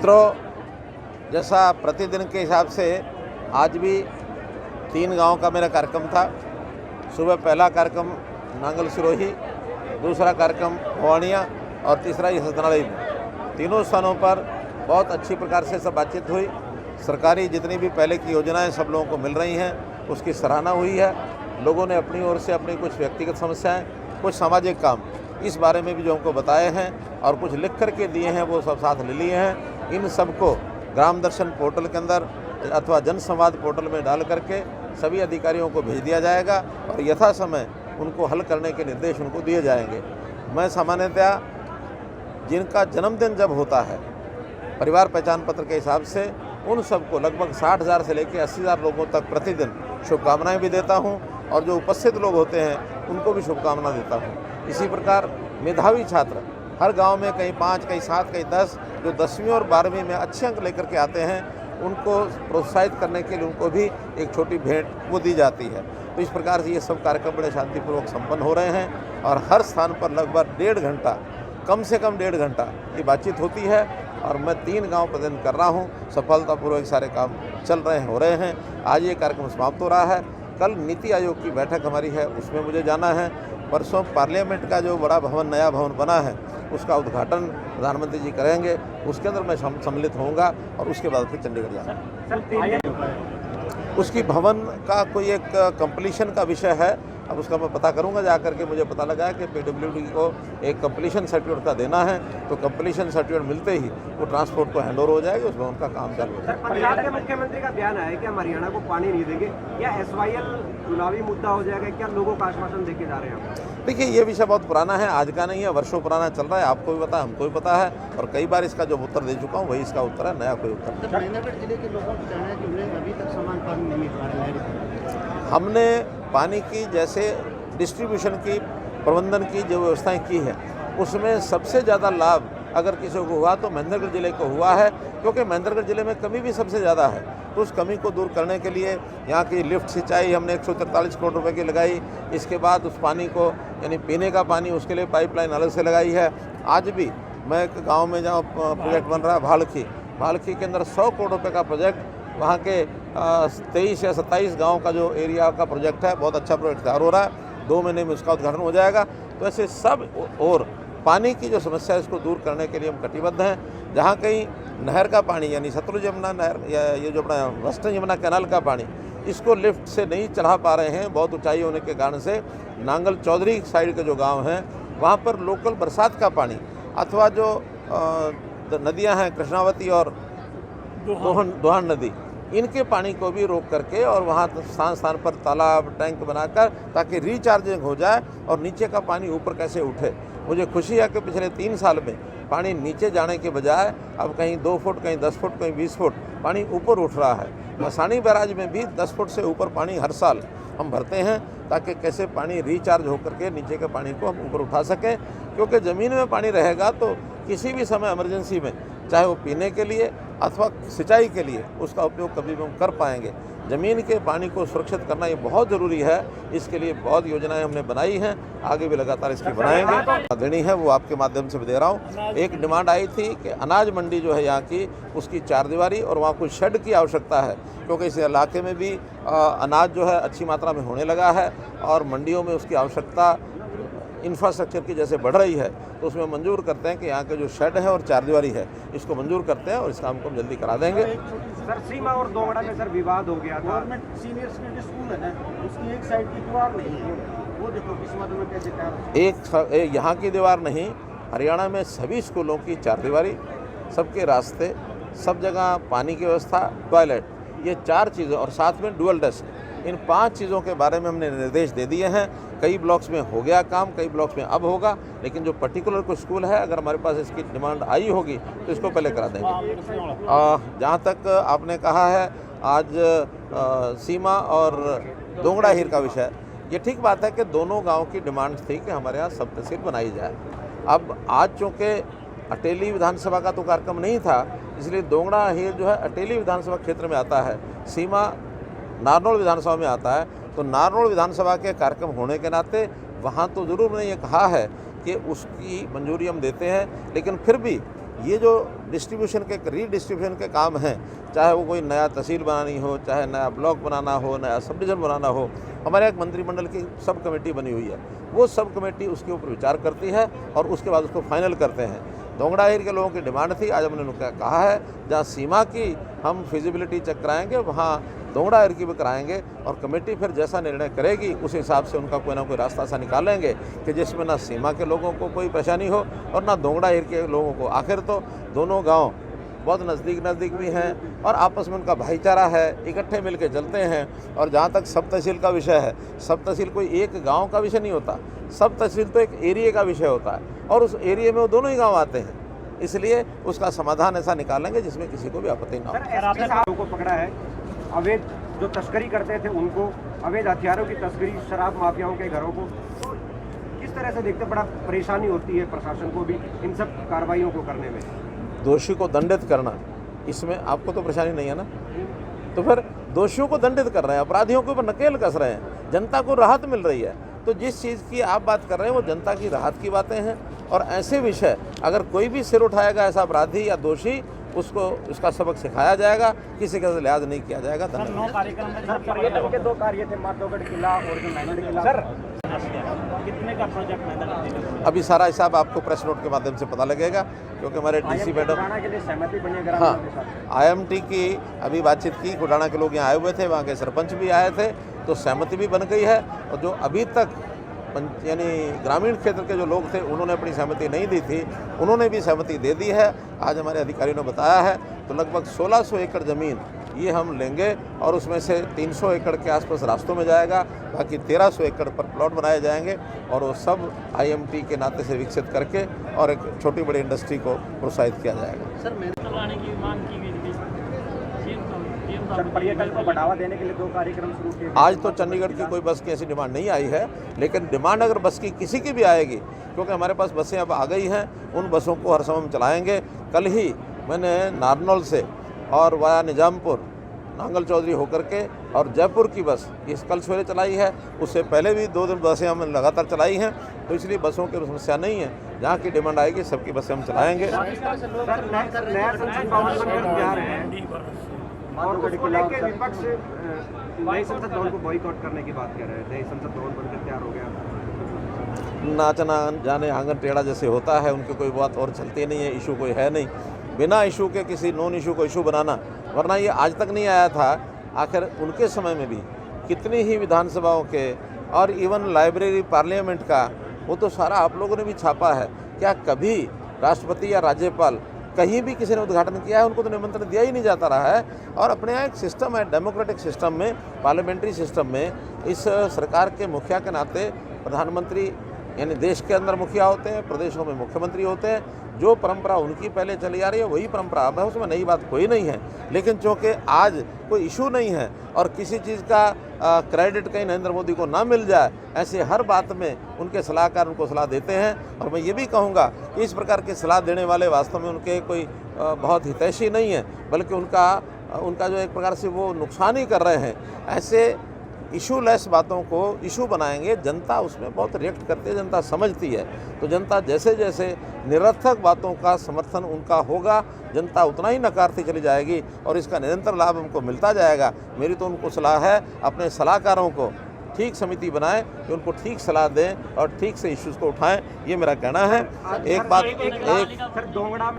मित्रों, जैसा प्रतिदिन के हिसाब से आज भी 3 गांव का मेरा कार्यक्रम था। सुबह पहला कार्यक्रम नांगल सिरोही, दूसरा कार्यक्रम भवानिया और तीसरा ये सतनाड़ी में। तीनों स्थानों पर बहुत अच्छी प्रकार से सब बातचीत हुई। सरकारी जितनी भी पहले की योजनाएं सब लोगों को मिल रही हैं, उसकी सराहना हुई है। लोगों ने अपनी ओर से अपनी कुछ व्यक्तिगत समस्याएं, कुछ सामाजिक काम इस बारे में भी जो हमको बताए हैं और कुछ लिख कर के दिए हैं, वो सब साथ ले लिए हैं। इन सबको ग्राम दर्शन पोर्टल के अंदर अथवा जन संवाद पोर्टल में डाल करके सभी अधिकारियों को भेज दिया जाएगा और यथा समय उनको हल करने के निर्देश उनको दिए जाएंगे। मैं सामान्यतया जिनका जन्मदिन जब होता है परिवार पहचान पत्र के हिसाब से उन सबको लगभग 60,000 से लेकर 80,000 लोगों तक प्रतिदिन शुभकामनाएं भी देता हूं और जो उपस्थित लोग होते हैं उनको भी शुभकामना देता हूं। इसी प्रकार मेधावी छात्र हर गांव में कहीं 5, कहीं 7, कहीं 10 जो 10वीं और 12वीं में अच्छे अंक लेकर के आते हैं, उनको प्रोत्साहित करने के लिए उनको भी एक छोटी भेंट वो दी जाती है। तो इस प्रकार से ये सब कार्यक्रम बड़े शांतिपूर्वक संपन्न हो रहे हैं और हर स्थान पर लगभग 1.5 घंटा, कम से कम 1.5 घंटा की बातचीत होती है और मैं 3 गांव प्रतिदिन कर रहा हूं। सफलतापूर्वक सारे काम चल रहे हैं, हो रहे हैं। आज ये कार्यक्रम समाप्त हो रहा है। कल नीति आयोग की बैठक हमारी है, उसमें मुझे जाना है। परसों पार्लियामेंट का जो बड़ा भवन, नया भवन बना है, उसका उद्घाटन प्रधानमंत्री जी करेंगे। उसके अंदर मैं सम्मिलित होऊंगा और उसके बाद फिर चंडीगढ़ जाना। उसकी भवन का कोई एक कंप्लीशन का विषय है, अब उसका मैं पता करूंगा। जाकर के मुझे पता लगा है कि पीडब्ल्यूडी को एक कंप्लीशन सर्टिफिकेट का देना है, तो कंप्लीशन सर्टिफिकेट मिलते ही वो ट्रांसपोर्ट को हैंड ओवर हो जाएगा, उसमें उनका काम चालू हो जाएगा। पंजाब के मुख्यमंत्री का बयान है कि हम हरियाणा को पानी नहीं देंगे, या SYL चुनावी मुद्दा हो जाएगा, क्या लोगों का आश्वासन देके जा रहे हैं? देखिए, ये विषय बहुत पुराना है, आज का नहीं है, वर्षों पुराना चल रहा है। आपको भी पता है, हमको भी पता है और कई बार इसका जो उत्तर दे चुका हूँ वही इसका उत्तर है, नया कोई उत्तर। महेंद्रगढ़ जिले के लोगों का कहना है कि उन्हें अभी तक समान पानी नहीं मिल रहा है। हमने पानी की जैसे डिस्ट्रीब्यूशन की, प्रबंधन की जो व्यवस्थाएं की है, उसमें सबसे ज़्यादा लाभ अगर किसी को हुआ तो महेंद्रगढ़ जिले को हुआ है, क्योंकि महेंद्रगढ़ जिले में कमी भी सबसे ज़्यादा है। तो उस कमी को दूर करने के लिए यहाँ की लिफ्ट सिंचाई हमने 143 करोड़ रुपए की लगाई। इसके बाद उस पानी को, यानी पीने का पानी, उसके लिए पाइपलाइन अलग से लगाई है। आज भी मैं एक गाँव में जहाँ प्रोजेक्ट बन रहा है भालखी के अंदर 100 करोड़ रुपये का प्रोजेक्ट, वहाँ के 23 या 27 गाँव का जो एरिया का प्रोजेक्ट है, बहुत अच्छा प्रोजेक्ट तैयार हो रहा है। 2 महीने में उसका उद्घाटन हो जाएगा। तो ऐसे सब और पानी की जो समस्या है इसको दूर करने के लिए हम कटिबद्ध हैं। जहाँ कहीं नहर का पानी, यानी सतलुज यमुना नहर या ये जो अपना वेस्टर्न यमुना कैनाल का पानी, इसको लिफ्ट से नहीं चढ़ा पा रहे हैं बहुत ऊंचाई होने के कारण से, नांगल चौधरी साइड के जो गांव हैं वहाँ पर लोकल बरसात का पानी अथवा जो नदियाँ हैं कृष्णावती और दोहान नदी, इनके पानी को भी रोक करके और वहाँ स्थान स्थान पर तालाब, टैंक बनाकर, ताकि रिचार्जिंग हो जाए और नीचे का पानी ऊपर कैसे उठे। मुझे खुशी है कि पिछले 3 साल में पानी नीचे जाने के बजाय अब कहीं 2 फुट, कहीं 10 फुट, कहीं 20 फुट पानी ऊपर उठ रहा है। मसानी बैराज में भी 10 फुट से ऊपर पानी हर साल हम भरते हैं, ताकि कैसे पानी रिचार्ज होकर के नीचे के पानी को हम ऊपर उठा सकें। क्योंकि ज़मीन में पानी रहेगा तो किसी भी समय इमरजेंसी में, चाहे वो पीने के लिए अथवा सिंचाई के लिए, उसका उपयोग कभी भी हम कर पाएंगे। ज़मीन के पानी को सुरक्षित करना ये बहुत ज़रूरी है। इसके लिए बहुत योजनाएं हमने बनाई हैं, आगे भी लगातार इसकी बनाएंगे। देनी है वो आपके माध्यम से भी दे रहा हूँ। एक डिमांड आई थी कि अनाज मंडी जो है यहाँ की, उसकी 4 दीवारी और वहाँ कुछ शेड की आवश्यकता है, क्योंकि इस इलाके में भी अनाज जो है अच्छी मात्रा में होने लगा है और मंडियों में उसकी आवश्यकता इंफ्रास्ट्रक्चर की जैसे बढ़ रही है, तो उसमें मंजूर करते हैं कि यहाँ के जो शेड है और 4 दीवारी है, इसको मंजूर करते हैं और इस काम को हम जल्दी करा देंगे। सर, सीमा और दोगड़ा में सर विवाद हो गया था। गवर्नमेंट सीनियर सेकेंडरी स्कूल है, उसकी एक साइड की दीवार नहीं है, वो देखो किस्मत में कैसे तैयार। एक यहाँ की दीवार नहीं, हरियाणा में सभी स्कूलों की 4 दीवारी, सबके रास्ते, सब जगह पानी की व्यवस्था, टॉयलेट, ये 4 चीज़ें और साथ में डुअल डेस्क, इन 5 चीज़ों के बारे में हमने निर्देश दे दिए हैं। कई ब्लॉक्स में हो गया काम, कई ब्लॉक्स में अब होगा, लेकिन जो पर्टिकुलर कोई स्कूल है, अगर हमारे पास इसकी डिमांड आई होगी तो इसको पहले करा देंगे। जहाँ तक आपने कहा है आज सीमा और दोंगड़ा हीर का विषय, ये ठीक बात है कि दोनों गाँव की डिमांड थी कि हमारे यहाँ सब तहसील बनाई जाए। अब आज चूँकि अटेली विधानसभा का तो कार्यक्रम नहीं था, इसलिए दोंगड़ा हीर जो है अटेली विधानसभा क्षेत्र में आता है, सीमा नारनौल विधानसभा में आता है। तो नारनौल विधानसभा के कार्यक्रम होने के नाते वहाँ तो ज़रूर मैंने ये कहा है कि उसकी मंजूरी हम देते हैं, लेकिन फिर भी ये जो डिस्ट्रीब्यूशन के रीडिस्ट्रीब्यूशन के काम हैं, चाहे वो कोई नया तहसील बनानी हो, चाहे नया ब्लॉक बनाना हो, नया सब डिवीज़न बनाना हो, हमारे एक मंत्रिमंडल की सब कमेटी बनी हुई है। वो सब कमेटी उसके ऊपर विचार करती है और उसके बाद उसको फाइनल करते हैं। दोंगड़ा एरिया के लोगों की डिमांड थी, आज हमने उनको कहा है जहाँ सीमा की हम फिजिबिलिटी चेक कराएंगे वहाँ दोंगड़ा एरिया की भी कराएंगे और कमेटी फिर जैसा निर्णय करेगी उस हिसाब से उनका कोई ना कोई रास्ता ऐसा निकालेंगे कि जिसमें ना सीमा के लोगों को कोई परेशानी हो और ना दोंगड़ा एरिया के लोगों को। आखिर तो दोनों गांव बहुत नज़दीक भी हैं और आपस में उनका भाईचारा है, इकट्ठे मिल के चलते हैं। और जहाँ तक सब तहसील का विषय है, सब तहसील कोई एक गांव का विषय नहीं होता, सब तहसील तो एक एरिया का विषय होता है और उस एरिया में वो दोनों ही गांव आते हैं, इसलिए उसका समाधान ऐसा निकालेंगे जिसमें किसी को भी आपत्ति ना हो। सर एसपी साहब को पकड़ा है, अवैध जो तस्करी करते थे उनको, अवैध हथियारों की तस्करी, शराब माफियाओं के घरों को, तो किस तरह से देखते बड़ा परेशानी होती है प्रशासन को भी इन सब कार्रवाइयों को करने में। दोषी को दंडित करना, इसमें आपको तो परेशानी नहीं है ना, तो फिर दोषियों को दंडित कर रहे हैं, अपराधियों के ऊपर नकेल कस रहे हैं, जनता को राहत मिल रही है। तो जिस चीज़ की आप बात कर रहे हैं वो जनता की राहत की बातें हैं और ऐसे विषय अगर कोई भी सिर उठाएगा ऐसा अपराधी या दोषी, उसको उसका सबक सिखाया जाएगा, किसी का लिहाज नहीं किया जाएगा। पर्यटन के 2 कार्य थे, माधोगढ़ किला और जो मैनगढ़ किला। सर कितने का प्रोजेक्ट मैंने अभी सारा हिसाब आपको प्रेस नोट के माध्यम से पता लगेगा, क्योंकि हमारे डीसी मैडम के लिए सहमति बनी है। हाँ, IMT की अभी बातचीत की, खुटाना के लोग यहाँ आए हुए थे, वहाँ के सरपंच भी आए थे, तो सहमति भी बन गई है। और जो अभी तक यानी ग्रामीण क्षेत्र के जो लोग थे उन्होंने अपनी सहमति नहीं दी थी, उन्होंने भी सहमति दे दी है। आज हमारे अधिकारियों ने बताया है, तो लगभग 1600 एकड़ ज़मीन ये हम लेंगे और उसमें से 300 एकड़ के आसपास रास्तों में जाएगा, बाकी 1300 एकड़ पर प्लॉट बनाए जाएंगे और वो सब IMT के नाते से विकसित करके और एक छोटी बड़ी इंडस्ट्री को प्रोत्साहित किया जाएगा। सर मेहनत लाने की मांग की गई थी, पर्यटन को बढ़ावा देने के लिए 2 कार्यक्रम शुरू किए। आज तो चंडीगढ़ की कोई बस की ऐसी डिमांड नहीं आई है, लेकिन डिमांड अगर बस की किसी की भी आएगी, क्योंकि हमारे पास बसें अब आ गई हैं, उन बसों को हर समय हम चलाएँगे। कल ही मैंने नारनौल से और वाया निजामपुर, नांगल चौधरी होकर के और जयपुर की बस इस कल सवेरे चलाई है, उससे पहले भी 2 दिन बसें हम लगातार चलाई हैं, तो इसलिए बसों की समस्या नहीं है। जहाँ की डिमांड आएगी सबकी बसें हम चलाएँगे। नया संसद भवन बनकर तैयार है और उसको लेके विपक्ष नई संसद भवन को बॉयकॉट करने की बात कर रहे थे। नई संसद भवन बनकर तैयार हो गया, नाचना जाने आंगन टेढ़ा जैसे होता है, उनकी कोई बात और चलती नहीं है, इशू कोई है नहीं। बिना इशू के किसी नॉन इशू को इशू बनाना, वरना ये आज तक नहीं आया था। आखिर उनके समय में भी कितनी ही विधानसभाओं के और इवन लाइब्रेरी पार्लियामेंट का वो तो सारा आप लोगों ने भी छापा है। क्या कभी राष्ट्रपति या राज्यपाल कहीं भी किसी ने उद्घाटन किया है? उनको तो निमंत्रण दिया ही नहीं जाता रहा है। और अपने यहाँ एक सिस्टम है, डेमोक्रेटिक सिस्टम में, पार्लियामेंट्री सिस्टम में, इस सरकार के मुखिया के नाते प्रधानमंत्री यानी देश के अंदर मुखिया होते हैं, प्रदेशों में मुख्यमंत्री होते हैं। जो परंपरा उनकी पहले चली आ रही है वही परंपरा अब है, उसमें नई बात कोई नहीं है। लेकिन चूँकि आज कोई इशू नहीं है और किसी चीज़ का क्रेडिट कहीं नरेंद्र मोदी को ना मिल जाए, ऐसे हर बात में उनके सलाहकार उनको सलाह देते हैं। और मैं ये भी कहूँगा कि इस प्रकार की सलाह देने वाले वास्तव में उनके कोई बहुत हितैषी नहीं है, बल्कि उनका जो एक प्रकार से वो नुकसान ही कर रहे हैं। ऐसे इशू लेस बातों को इशू बनाएंगे, जनता उसमें बहुत रिएक्ट करती है, जनता समझती है। तो जनता जैसे जैसे निरर्थक बातों का समर्थन उनका होगा, जनता उतना ही नकारती चली जाएगी और इसका निरंतर लाभ हमको मिलता जाएगा। मेरी तो उनको सलाह है, अपने सलाहकारों को ठीक समिति बनाएं कि उनको ठीक सलाह दें और ठीक से इश्यूज़ को उठाएं, ये मेरा कहना है। एक बात सर दोंगड़ा